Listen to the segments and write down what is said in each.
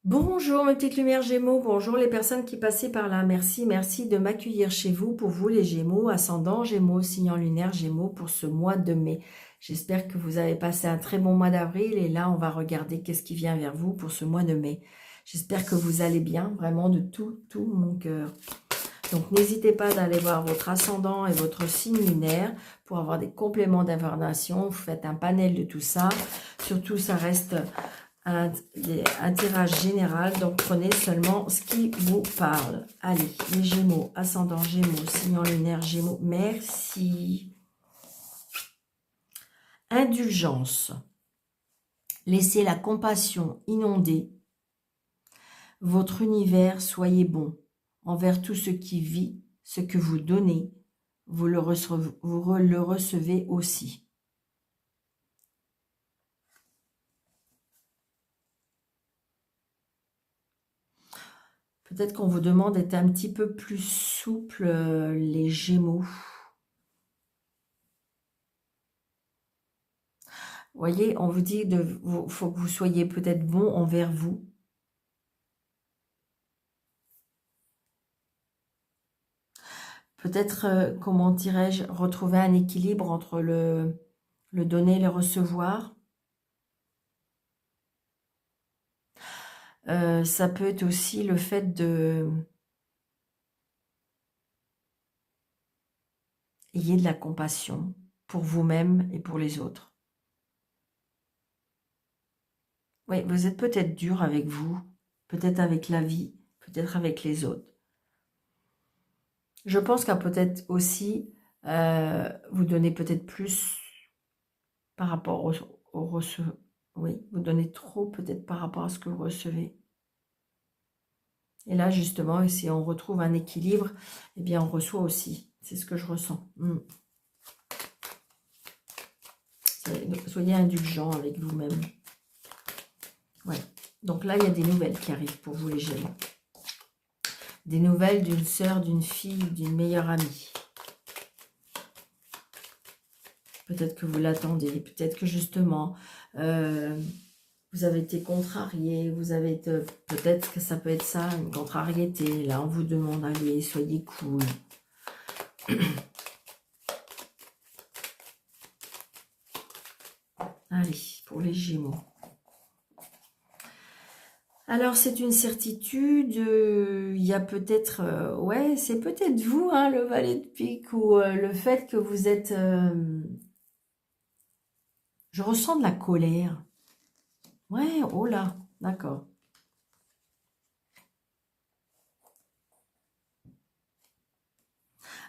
Bonjour mes petites lumières Gémeaux, bonjour les personnes qui passaient par là, merci de m'accueillir chez vous, pour vous les Gémeaux, ascendant Gémeaux, signe lunaire Gémeaux pour ce mois de mai. J'espère que vous avez passé un très bon mois d'avril et là on va regarder qu'est-ce qui vient vers vous pour ce mois de mai. J'espère que vous allez bien, vraiment de tout mon cœur. Donc n'hésitez pas d'aller voir votre ascendant et votre signe lunaire pour avoir des compléments d'information. Vous faites un panel de tout ça, surtout ça reste un tirage général, donc prenez seulement ce qui vous parle. Allez, les Gémeaux, ascendant Gémeaux, signe lunaire Gémeaux, merci. Indulgence. Laissez la compassion inonder votre univers, soyez bon envers tout ce qui vit, ce que vous donnez, vous le recevez aussi. Peut-être qu'on vous demande d'être un petit peu plus souple, les Gémeaux. Vous voyez, on vous dit faut que vous soyez peut-être bon envers vous. Peut-être, comment dirais-je, retrouver un équilibre entre le donner et le recevoir. Ça peut être aussi le fait de ayez de la compassion pour vous-même et pour les autres. Oui, vous êtes peut-être dur avec vous, peut-être avec la vie, peut-être avec les autres. Je pense qu'à peut-être aussi, vous donnez peut-être plus par rapport au receveur. Oui, vous donnez trop peut-être par rapport à ce que vous recevez. Et là, justement, si on retrouve un équilibre, eh bien, on reçoit aussi. C'est ce que je ressens. Soyez indulgents avec vous-même. Ouais. Donc là, il y a des nouvelles qui arrivent pour vous, les Gémeaux. Des nouvelles d'une sœur, d'une fille, d'une meilleure amie. Peut-être que vous l'attendez. Peut-être que justement, vous avez été contrarié. Vous avez été... Peut-être que ça peut être ça, une contrariété. Là, on vous demande, allez, soyez cool. Allez, pour les Gémeaux. Alors, c'est une certitude, il y a peut-être, ouais, c'est peut-être vous, hein, le valet de pique, ou le fait que vous êtes... je ressens de la colère. Ouais, oh là, d'accord.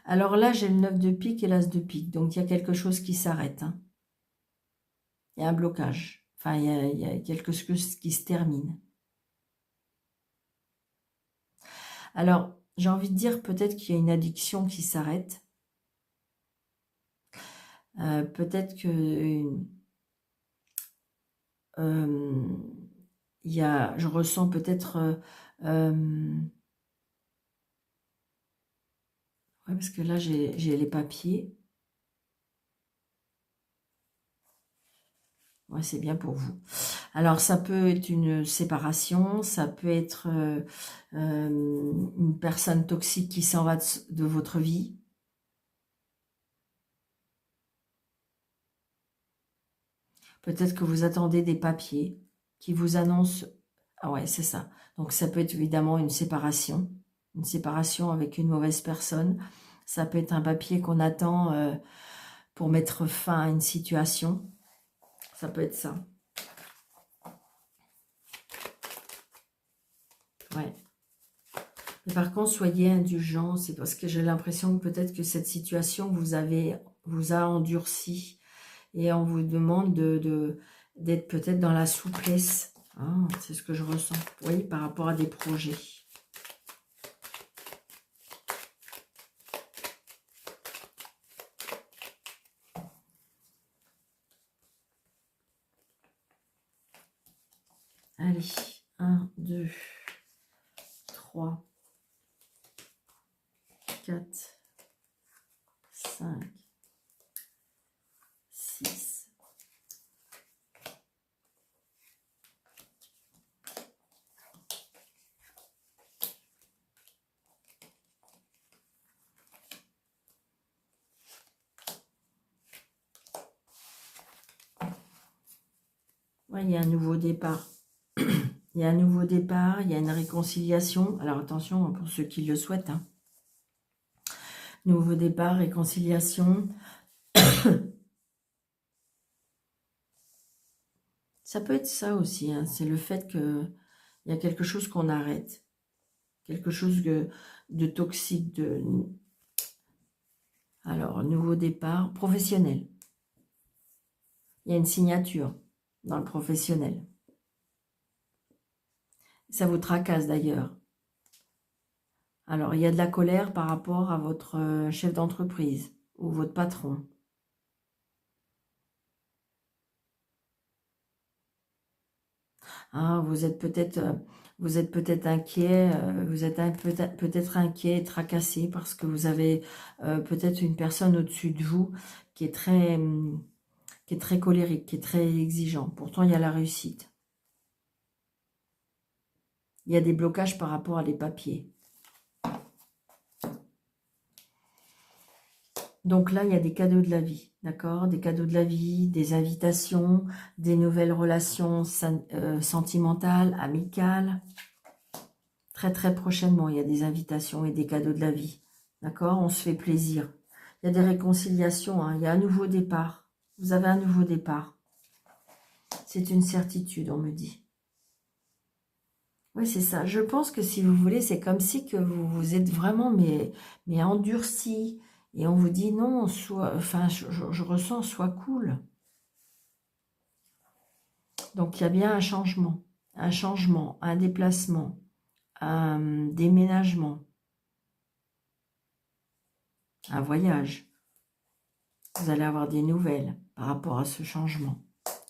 Alors là, j'ai le 9 de pique et l'as de pique, donc il y a quelque chose qui s'arrête. Hein. Il y a un blocage. Enfin, il y a quelque chose qui se termine. Alors, j'ai envie de dire peut-être qu'il y a une addiction qui s'arrête. Peut-être que il y a, je ressens peut-être ouais, parce que là j'ai les papiers. Ouais, c'est bien pour vous. Alors ça peut être une séparation, ça peut être une personne toxique qui s'en va de votre vie. Peut-être que vous attendez des papiers qui vous annoncent... Ah ouais, c'est ça. Donc ça peut être évidemment une séparation avec une mauvaise personne. Ça peut être un papier qu'on attend pour mettre fin à une situation. Ça peut être ça. Ouais. Mais par contre, soyez indulgents. C'est parce que j'ai l'impression que peut-être que cette situation vous a endurci. Et on vous demande d'être peut-être dans la souplesse. Ah, c'est ce que je ressens. Oui, par rapport à des projets. Allez, 1, 2, 3, 4, 5, 6. Ouais, il y a un nouveau départ. Il y a un nouveau départ, il y a une réconciliation. Alors attention pour ceux qui le souhaitent. Hein. Nouveau départ, réconciliation. Ça peut être ça aussi. Hein. C'est le fait qu'il y a quelque chose qu'on arrête. Quelque chose de toxique. Alors, nouveau départ professionnel. Il y a une signature dans le professionnel. Ça vous tracasse d'ailleurs. Alors, il y a de la colère par rapport à votre chef d'entreprise ou votre patron. Ah, vous êtes peut-être inquiet, vous êtes peut-être inquiet et tracassé parce que vous avez peut-être une personne au-dessus de vous qui est très colérique, qui est très exigeant. Pourtant, il y a la réussite. Il y a des blocages par rapport à les papiers. Donc là, il y a des cadeaux de la vie, d'accord? Des cadeaux de la vie, des invitations, des nouvelles relations sentimentales, amicales. Très très prochainement, il y a des invitations et des cadeaux de la vie, d'accord? On se fait plaisir. Il y a des réconciliations, hein, il y a un nouveau départ. Vous avez un nouveau départ. C'est une certitude, on me dit. Oui, c'est ça. Je pense que si vous voulez, c'est comme si que vous êtes vraiment mais endurci. Et on vous dit non, enfin, je ressens, sois cool. Donc, il y a bien un changement, un déplacement, un déménagement, un voyage. Vous allez avoir des nouvelles par rapport à ce changement.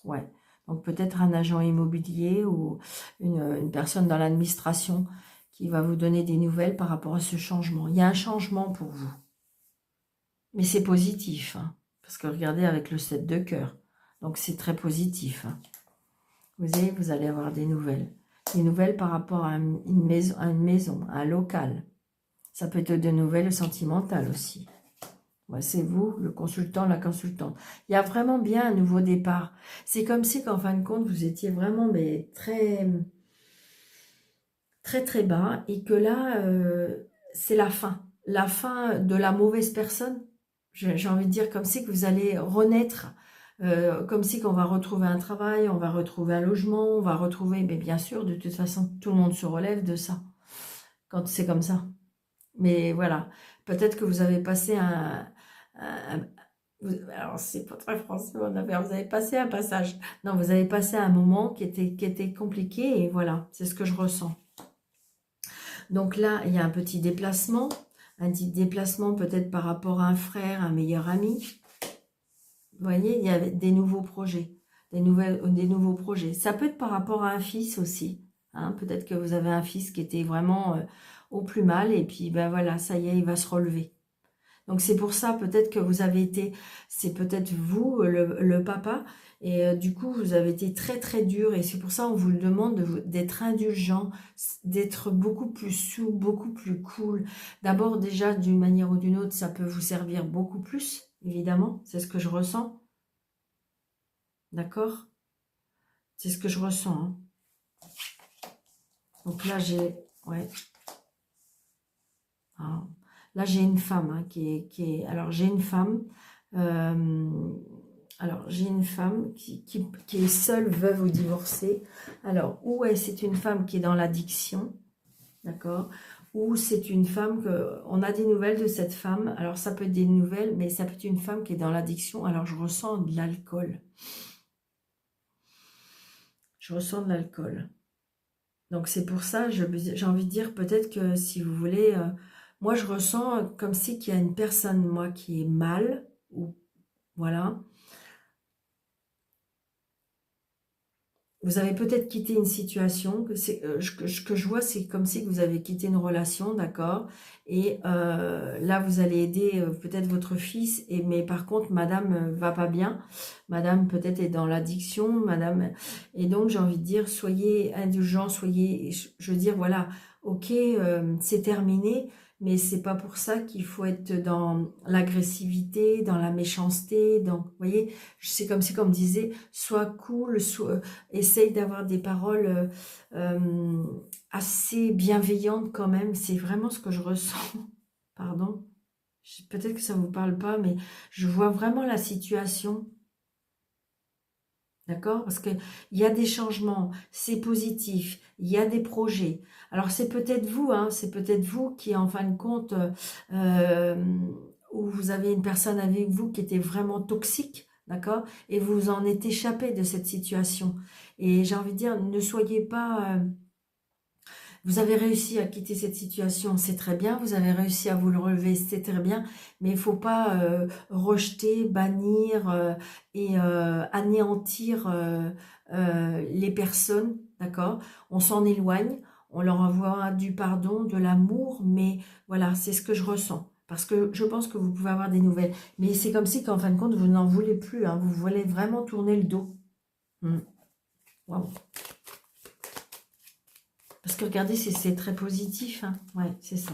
Ouais. Donc, peut-être un agent immobilier ou une personne dans l'administration qui va vous donner des nouvelles par rapport à ce changement. Il y a un changement pour vous. Mais c'est positif, hein, parce que regardez avec le 7 de cœur. Donc, c'est très positif. Hein. Vous allez avoir des nouvelles. Des nouvelles par rapport à une maison, à un local. Ça peut être des nouvelles sentimentales aussi. Ouais, c'est vous, le consultant, la consultante. Il y a vraiment bien un nouveau départ. C'est comme si qu'en fin de compte, vous étiez vraiment très, très, très bas et que là, c'est la fin. La fin de la mauvaise personne. J'ai envie de dire comme si que vous allez renaître, comme si qu'on va retrouver un travail, on va retrouver un logement, on va retrouver, mais bien sûr, de toute façon, tout le monde se relève de ça, quand c'est comme ça. Mais voilà, peut-être que vous avez passé alors c'est pas très français, vous avez passé un passage, non, vous avez passé un moment qui était compliqué, et voilà, c'est ce que je ressens. Donc là, il y a un petit déplacement, peut-être par rapport à un frère, un meilleur ami. Vous voyez, il y a des nouveaux projets, des nouveaux projets. Ça peut être par rapport à un fils aussi. Hein. Peut-être que vous avez un fils qui était vraiment au plus mal et puis ben voilà, ça y est, il va se relever. Donc c'est pour ça peut-être que vous avez été, c'est peut-être vous, le papa, et du coup vous avez été très très dur et c'est pour ça on vous le demande d'être indulgent, d'être beaucoup plus souple, beaucoup plus cool. D'abord déjà d'une manière ou d'une autre, ça peut vous servir beaucoup plus. Évidemment, c'est ce que je ressens. D'accord? C'est ce que je ressens. Hein. Donc là, j'ai... Ouais. Ah. Là, j'ai une femme hein, qui est... Alors, j'ai une femme... alors, j'ai une femme qui est seule, veuve ou divorcée. Alors, ou c'est une femme qui est dans l'addiction. D'accord? Ou c'est une femme que... On a des nouvelles de cette femme. Alors, ça peut être des nouvelles, mais ça peut être une femme qui est dans l'addiction. Alors, je ressens de l'alcool. Je ressens de l'alcool. Donc c'est pour ça, j'ai envie de dire peut-être que si vous voulez, moi je ressens comme si qu'il y a une personne, moi, qui est mal, ou voilà. Vous avez peut-être quitté une situation, que je vois, c'est comme si que vous avez quitté une relation, d'accord? Et là, vous allez aider peut-être votre fils, mais par contre, madame va pas bien. Madame peut-être est dans l'addiction, madame... Et donc, j'ai envie de dire, soyez indulgents, je veux dire, voilà, ok, c'est terminé, mais c'est pas pour ça qu'il faut être dans l'agressivité, dans la méchanceté, donc, vous voyez, c'est comme si, comme disait, sois cool, essaye d'avoir des paroles assez bienveillantes quand même, c'est vraiment ce que je ressens, pardon, peut-être que ça vous parle pas, mais je vois vraiment la situation. D'accord? Parce qu'il y a des changements, c'est positif, il y a des projets. Alors c'est peut-être vous, hein, c'est peut-être vous qui, en fin de compte, euh, où vous avez une personne avec vous qui était vraiment toxique, d'accord? Et vous en êtes échappé de cette situation. Et j'ai envie de dire, ne soyez pas... vous avez réussi à quitter cette situation, c'est très bien. Vous avez réussi à vous le relever, c'est très bien. Mais il faut pas rejeter, bannir et anéantir les personnes, d'accord? On s'en éloigne, on leur envoie du pardon, de l'amour, mais voilà, c'est ce que je ressens. Parce que je pense que vous pouvez avoir des nouvelles. Mais c'est comme si qu'en fin de compte, vous n'en voulez plus. Hein, vous voulez vraiment tourner le dos. Waouh. Parce que regardez, c'est très positif. Hein. Ouais, c'est ça.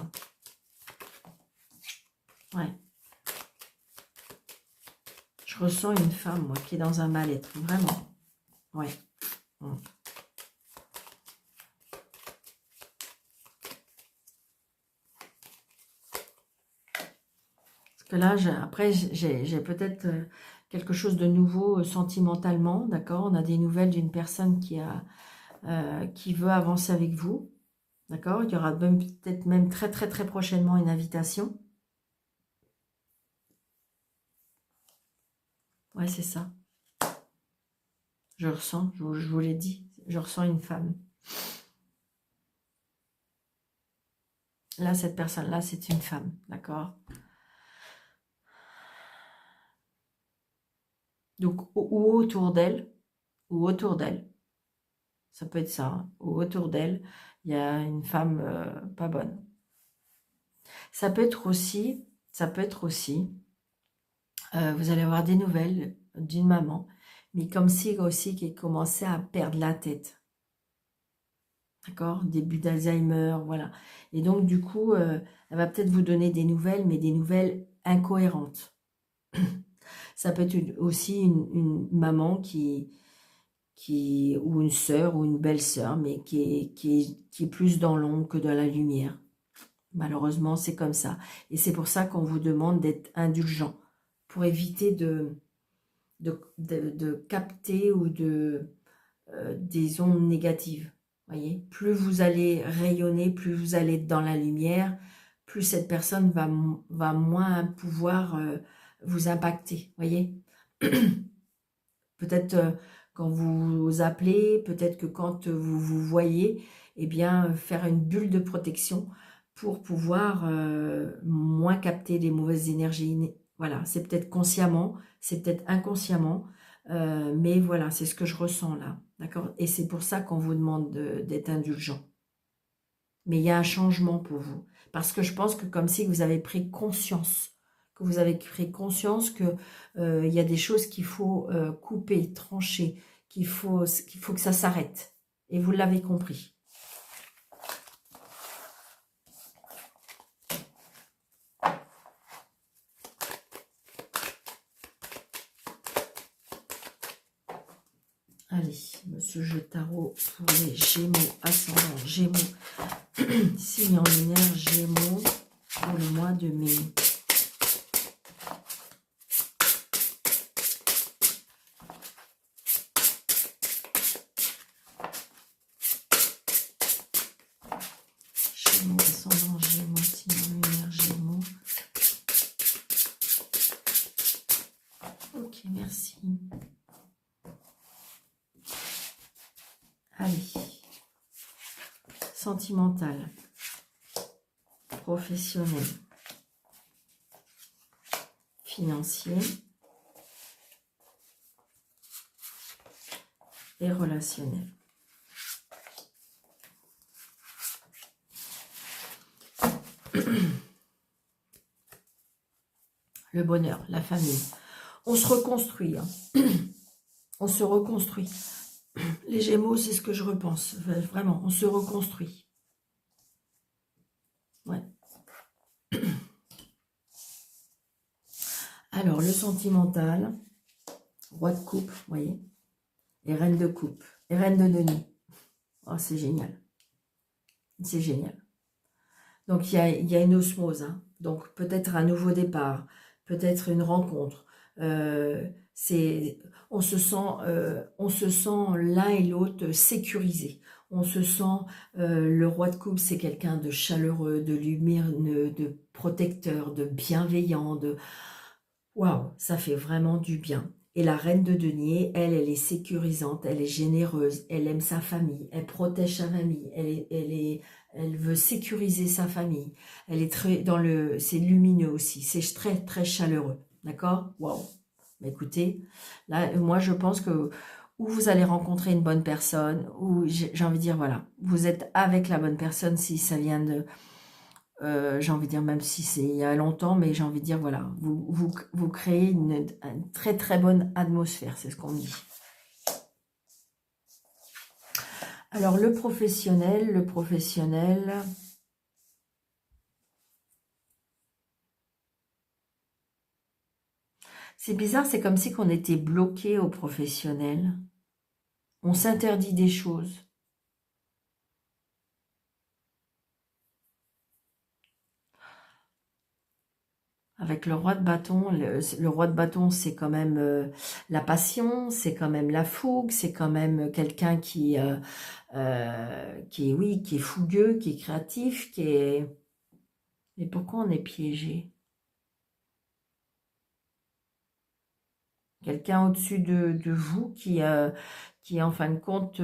Ouais. Je ressens une femme, moi, qui est dans un mal-être. Vraiment. Ouais. Parce que là, après, j'ai peut-être quelque chose de nouveau sentimentalement. D'accord? On a des nouvelles d'une personne qui veut avancer avec vous. D'accord? Il y aura peut-être même très, très, très prochainement une invitation. Ouais, c'est ça. Je ressens, je vous l'ai dit, je ressens une femme. Là, cette personne-là, c'est une femme, d'accord? Donc, ou autour d'elle, ça peut être ça, hein, ou autour d'elle, il y a une femme pas bonne. Ça peut être aussi, vous allez avoir des nouvelles d'une maman, mais comme si aussi qui commençait à perdre la tête. D'accord? Début d'Alzheimer, voilà. Et donc, du coup, elle va peut-être vous donner des nouvelles, mais des nouvelles incohérentes. Ça peut être aussi une maman ou une sœur ou une belle-sœur, mais qui est plus dans l'ombre que dans la lumière. Malheureusement, c'est comme ça. Et c'est pour ça qu'on vous demande d'être indulgent, pour éviter de capter ou des ondes négatives. Voyez, plus vous allez rayonner, plus vous allez être dans la lumière, plus cette personne va moins pouvoir vous impacter. Voyez, peut-être quand vous appelez, peut-être que quand vous vous voyez, eh bien, faire une bulle de protection pour pouvoir moins capter les mauvaises énergies. Voilà, c'est peut-être consciemment, c'est peut-être inconsciemment, mais voilà, c'est ce que je ressens là, d'accord? Et c'est pour ça qu'on vous demande d'être indulgent. Mais il y a un changement pour vous, parce que je pense que comme si vous avez pris conscience, que il y a des choses qu'il faut couper, trancher, qu'il faut que ça s'arrête. Et vous l'avez compris. Allez, monsieur Jeu Tarot pour les Gémeaux, ascendant Gémeaux, signe en lunaire Gémeaux pour le mois de mai. Gémeaux, ascendant Gémeaux, signe en lunaire Gémeaux. Ok, merci. Allez, sentimental, professionnel, financier et relationnel. Le bonheur, la famille. On se reconstruit. Hein. On se reconstruit. Les Gémeaux, c'est ce que je repense. Vraiment, on se reconstruit. Alors, le sentimental, roi de coupe, vous voyez, et reine de coupe, et reine de denier. Oh, c'est génial. C'est génial. Donc, il y a une osmose. Hein. Donc, peut-être un nouveau départ, peut-être une rencontre. On se sent l'un et l'autre sécurisés. On se sent, le roi de coupe, c'est quelqu'un de chaleureux, de lumineux, de protecteur, de bienveillant, de... Waouh, ça fait vraiment du bien. Et la reine de denier, elle, elle est sécurisante, elle est généreuse, elle aime sa famille, elle protège sa famille, elle veut sécuriser sa famille. Elle est très dans le, c'est lumineux aussi, c'est très très chaleureux, d'accord? Waouh. Mais écoutez, là, moi je pense que ou vous allez rencontrer une bonne personne, ou j'ai envie de dire voilà, vous êtes avec la bonne personne si ça vient de j'ai envie de dire, même si c'est il y a longtemps, mais j'ai envie de dire, voilà, vous créez une très très bonne atmosphère, c'est ce qu'on dit. Alors, le professionnel, c'est bizarre, c'est comme si qu'on était bloqué au professionnel. On s'interdit des choses. Avec le roi de bâton, le roi de bâton, c'est quand même la passion, c'est quand même la fougue, c'est quand même quelqu'un qui est, oui, qui est fougueux, qui est créatif, qui est... Mais pourquoi on est piégé? Quelqu'un au-dessus de vous qui, en fin de compte...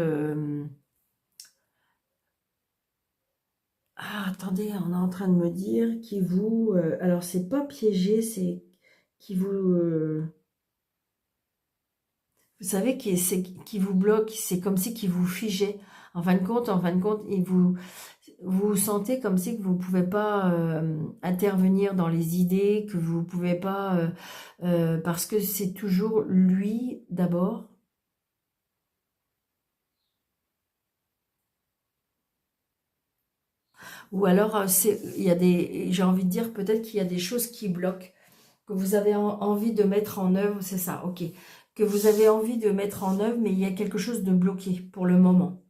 Ah, attendez, on est en train de me dire qui vous... alors, c'est pas piégé, c'est qui vous... vous savez, qui vous bloque, c'est comme si qui vous figeait. En fin de compte, vous sentez comme si que vous ne pouvez pas intervenir dans les idées, que vous ne pouvez pas... parce que c'est toujours lui d'abord. Ou alors, il y a j'ai envie de dire peut-être qu'il y a des choses qui bloquent, que vous avez envie de mettre en œuvre, c'est ça, ok. Que vous avez envie de mettre en œuvre, mais il y a quelque chose de bloqué pour le moment,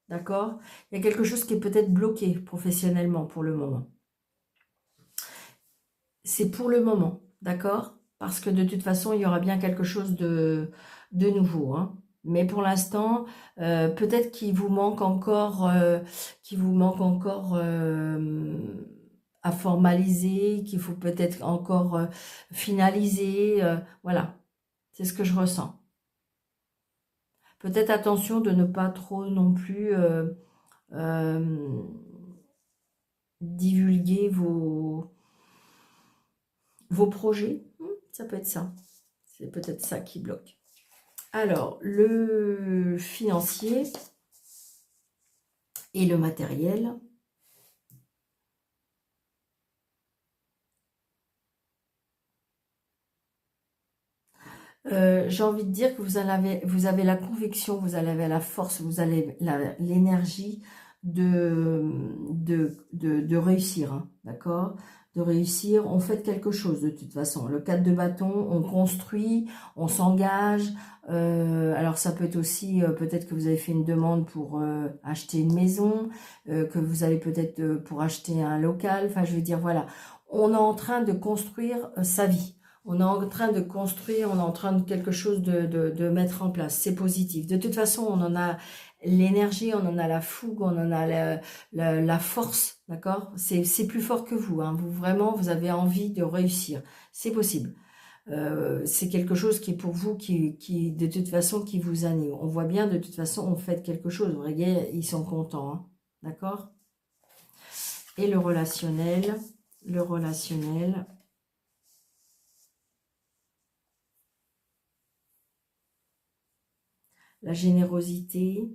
d'accord? Il y a quelque chose qui est peut-être bloqué professionnellement pour le moment. C'est pour le moment, d'accord? Parce que de toute façon, il y aura bien quelque chose de nouveau, hein. Mais pour l'instant, peut-être qu'il vous manque encore à formaliser, qu'il faut peut-être encore finaliser. Voilà, c'est ce que je ressens. Peut-être attention de ne pas trop non plus euh, divulguer vos projets. Ça peut être ça. C'est peut-être ça qui bloque. Alors, le financier et le matériel. J'ai envie de dire que vous avez la conviction, vous avez la force, vous avez l'énergie de réussir, hein, d'accord? De réussir, on fait quelque chose de toute façon. Le 4 de bâton, on construit, on s'engage. Alors ça peut être aussi, peut-être que vous avez fait une demande pour acheter une maison, que vous avez peut-être pour acheter un local. Enfin, je veux dire, voilà. On est en train de construire sa vie. On est en train de construire, on est en train de quelque chose de mettre en place. C'est positif. De toute façon, on en a l'énergie, on en a la fougue, on en a la force, d'accord? C'est plus fort que vous, hein. Vous, vraiment, vous avez envie de réussir. C'est possible. C'est quelque chose qui est pour vous, de toute façon, qui vous anime. On voit bien, de toute façon, on fait quelque chose. Vous voyez, ils sont contents, hein. D'accord? Et le relationnel, la générosité.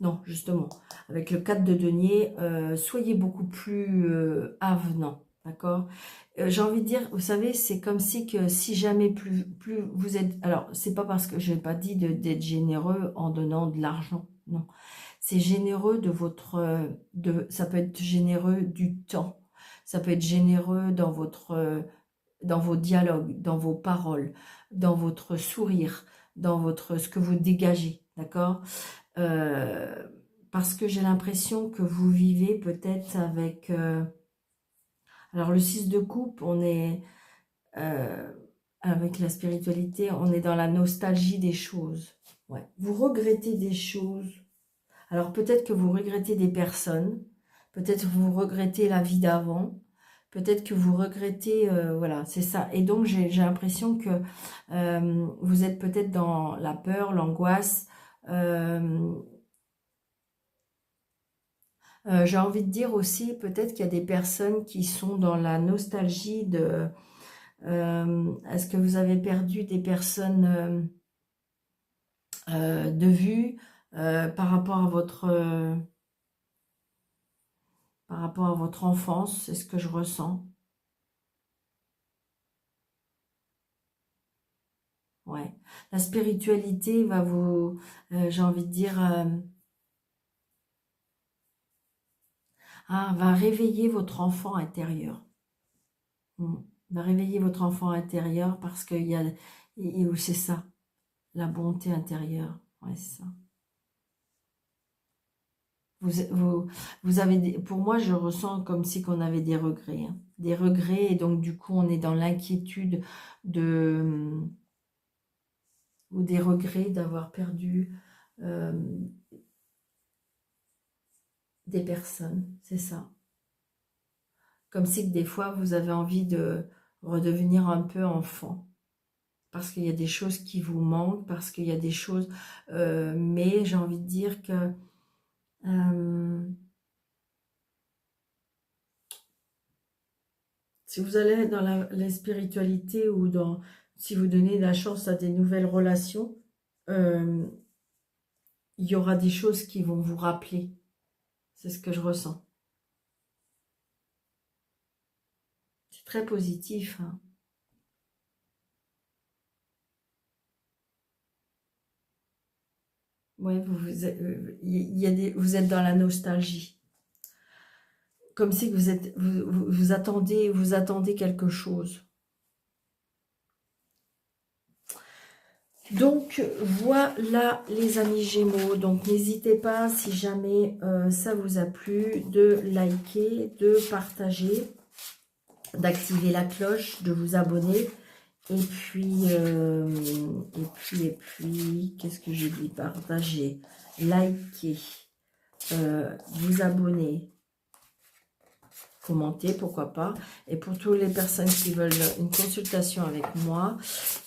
Non, justement, avec le 4 de denier, soyez beaucoup plus avenant, d'accord? J'ai envie de dire, vous savez, c'est comme si que si jamais plus vous êtes... Alors, c'est pas parce que je n'ai pas dit d'être généreux en donnant de l'argent, non. C'est généreux de votre... ça peut être généreux du temps. Ça peut être généreux dans dans vos dialogues, dans vos paroles, dans votre sourire, dans ce que vous dégagez, d'accord? Parce que j'ai l'impression que vous vivez peut-être avec... alors le 6 de coupe, on est... avec la spiritualité, on est dans la nostalgie des choses. Ouais. Vous regrettez des choses. Alors peut-être que vous regrettez des personnes, peut-être que vous regrettez la vie d'avant, peut-être que vous regrettez, voilà, c'est ça. Et donc j'ai l'impression que vous êtes peut-être dans la peur, l'angoisse. J'ai envie de dire aussi, peut-être qu'il y a des personnes qui sont dans la nostalgie de... est-ce que vous avez perdu des personnes de vue par rapport à votre enfance? C'est ce que je ressens. Ouais. La spiritualité va vous, j'ai envie de dire, va réveiller votre enfant intérieur. Mm. Va réveiller votre enfant intérieur parce qu'il y a, c'est ça, la bonté intérieure. Ouais, c'est ça. Vous, vous, vous avez pour moi, je ressens comme si qu'on avait des regrets, hein. Des regrets, et donc du coup, on est dans l'inquiétude de, ou des regrets d'avoir perdu euh, des personnes, c'est ça. Comme si que des fois, vous avez envie de redevenir un peu enfant. Parce qu'il y a des choses qui vous manquent, parce qu'il y a des choses... mais j'ai envie de dire que... si vous allez dans la spiritualité ou si vous donnez la chance à des nouvelles relations, euh, il y aura des choses qui vont vous rappeler. C'est ce que je ressens. C'est très positif, hein. Ouais, vous êtes dans la nostalgie. Comme si vous attendez quelque chose. Donc voilà les amis Gémeaux, donc n'hésitez pas si jamais ça vous a plu de liker, de partager, d'activer la cloche, de vous abonner et puis qu'est-ce que j'ai dit, partager, liker, vous abonner, commenter, pourquoi pas. Et pour toutes les personnes qui veulent une consultation avec moi,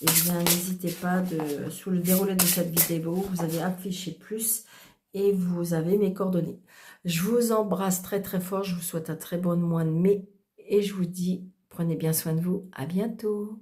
eh bien, n'hésitez pas, sous le déroulé de cette vidéo, vous avez affiché plus et vous avez mes coordonnées. Je vous embrasse très très fort, je vous souhaite un très bon mois de mai et je vous dis, prenez bien soin de vous, à bientôt.